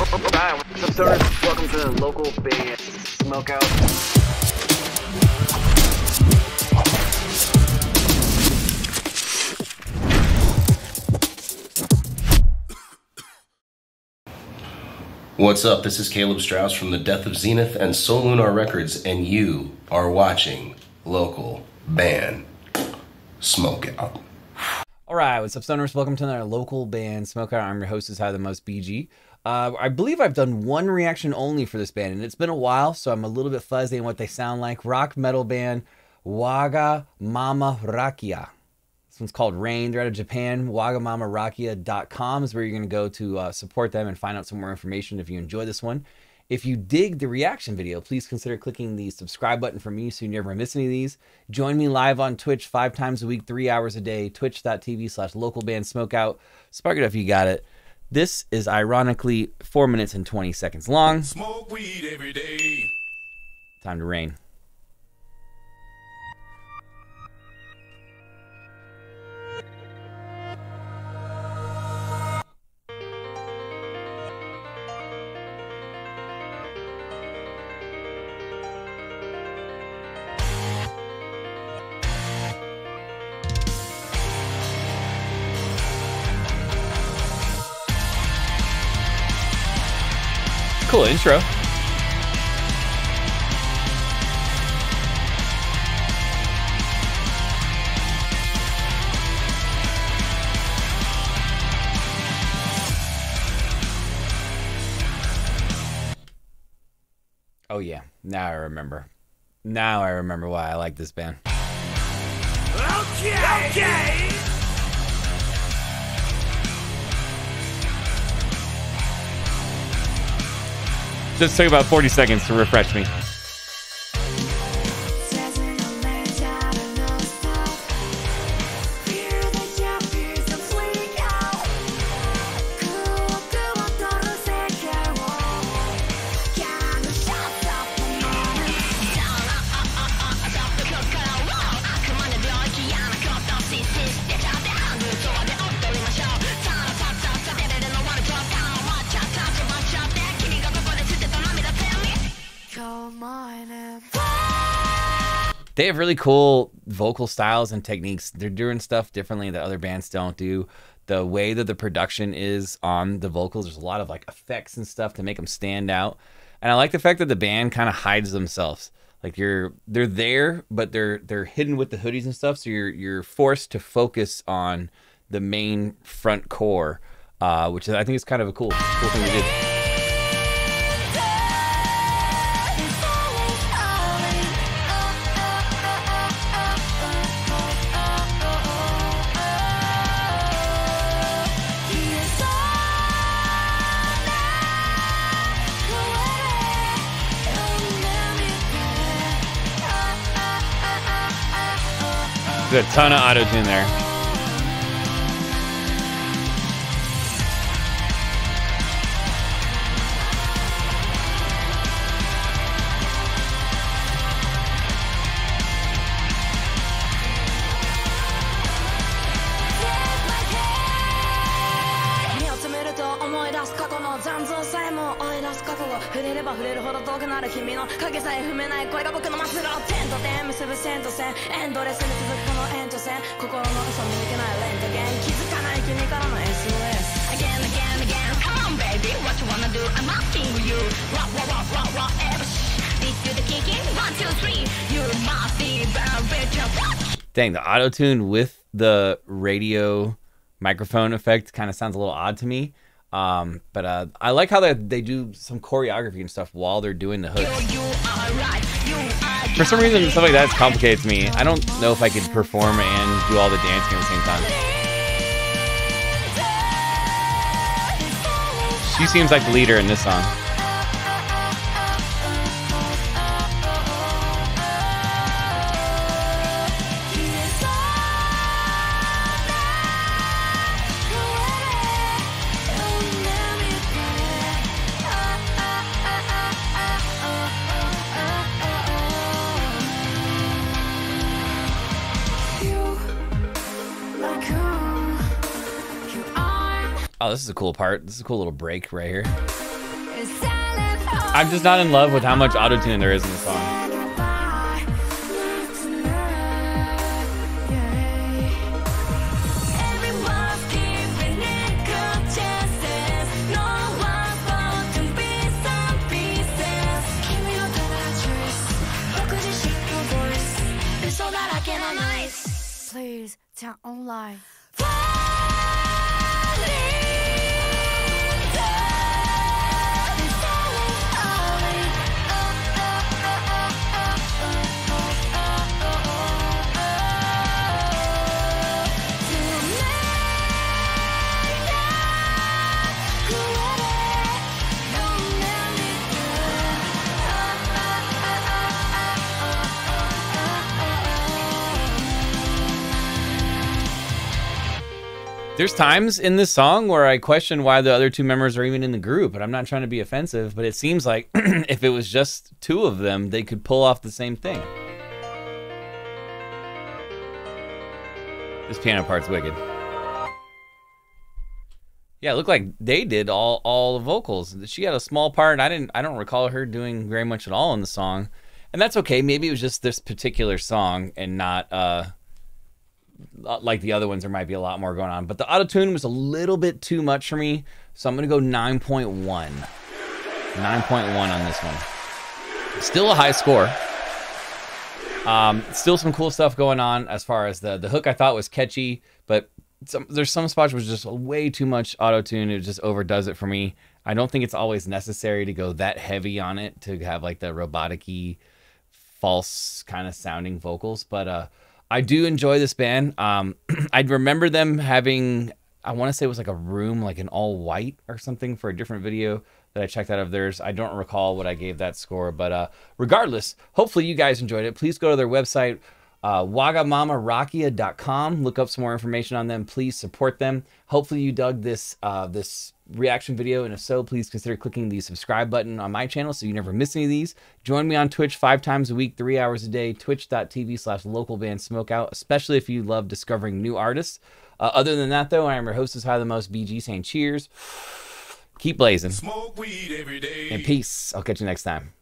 Alright, what's up, stoners? Welcome to the local band Smokeout. What's up? This is Caleb Strauss from the Death of Zenith and Soul Lunar Records, and you are watching local band Smokeout. Alright, what's up, stoners? Welcome to another local band Smokeout. I'm your host, How the Most BG. I believe I've done one reaction only for this band, and it's been a while, so I'm a little bit fuzzy on what they sound like. Rock metal band Wagamama Rakia. This one's called Rain. They're out of Japan. Wagamamarakia.com is where you're going to go to support them and find out some more information if you enjoy this one. If you dig the reaction video, please consider clicking the subscribe button for me so you never miss any of these. Join me live on Twitch 5 times a week, 3 hours a day, twitch.tv/localbandsmokeout. Spark it up if you got it. This is ironically 4 minutes and 20 seconds long. Smoke weed every day. Time to rain. Cool intro. Oh yeah, now I remember. Now I remember why I like this band. Okay. Just took about 40 seconds to refresh me. They have really cool vocal styles and techniques. They're doing stuff differently that other bands don't do. The way that the production is on the vocals, there's a lot of like effects and stuff to make them stand out. And I like the fact that the band kind of hides themselves. Like they're there, but they're hidden with the hoodies and stuff. So you're forced to focus on the main front core, which I think is kind of a cool thing to do. There's a ton of auto-tune there. Dang, the auto-tune with the radio microphone effect kind of sounds a little odd to me. But I like how they do some choreography and stuff while they're doing the hooks. For some reason, stuff like that complicates me. I don't know if I could perform and do all the dancing at the same time. She seems like the leader in this song. Oh, this is a cool part. This is a cool little break right here. I'm just not in love with how much autotune there is in the song. Please don't lie. There's times in this song where I question why the other two members are even in the group, and I'm not trying to be offensive, but it seems like if it was just two of them, they could pull off the same thing. This piano part's wicked. Yeah, it looked like they did all the vocals. She had a small part. I don't recall her doing very much at all in the song, and that's okay. Maybe it was just this particular song and not like the other ones. There might be a lot more going on, but the auto-tune was a little bit too much for me, so I'm gonna go 9.1. 9.1 on this one. Still a high score. Still some cool stuff going on as far as the hook. I thought was catchy, but there's some spots which just way too much auto-tune. It just overdoes it for me. I don't think it's always necessary to go that heavy on it to have like the robotic-y, false kind of sounding vocals, but I do enjoy this band. I'd remember them having, I want to say it was like a room, like an all white or something for a different video that I checked out of theirs. I don't recall what I gave that score, but regardless, hopefully you guys enjoyed it. Please go to their website, Wagamamarakia.com. Look up some more information on them. Please support them. Hopefully you dug this this reaction video, and if so, please consider clicking the subscribe button on my channel so you never miss any of these. Join me on Twitch 5 times a week, 3 hours a day, twitch.tv/localbandsmokeout, especially if you love discovering new artists. Other than that, though, I am your host, is High the Most, BG, saying cheers, keep blazing, Smoke weed every day. and peace. I'll catch you next time.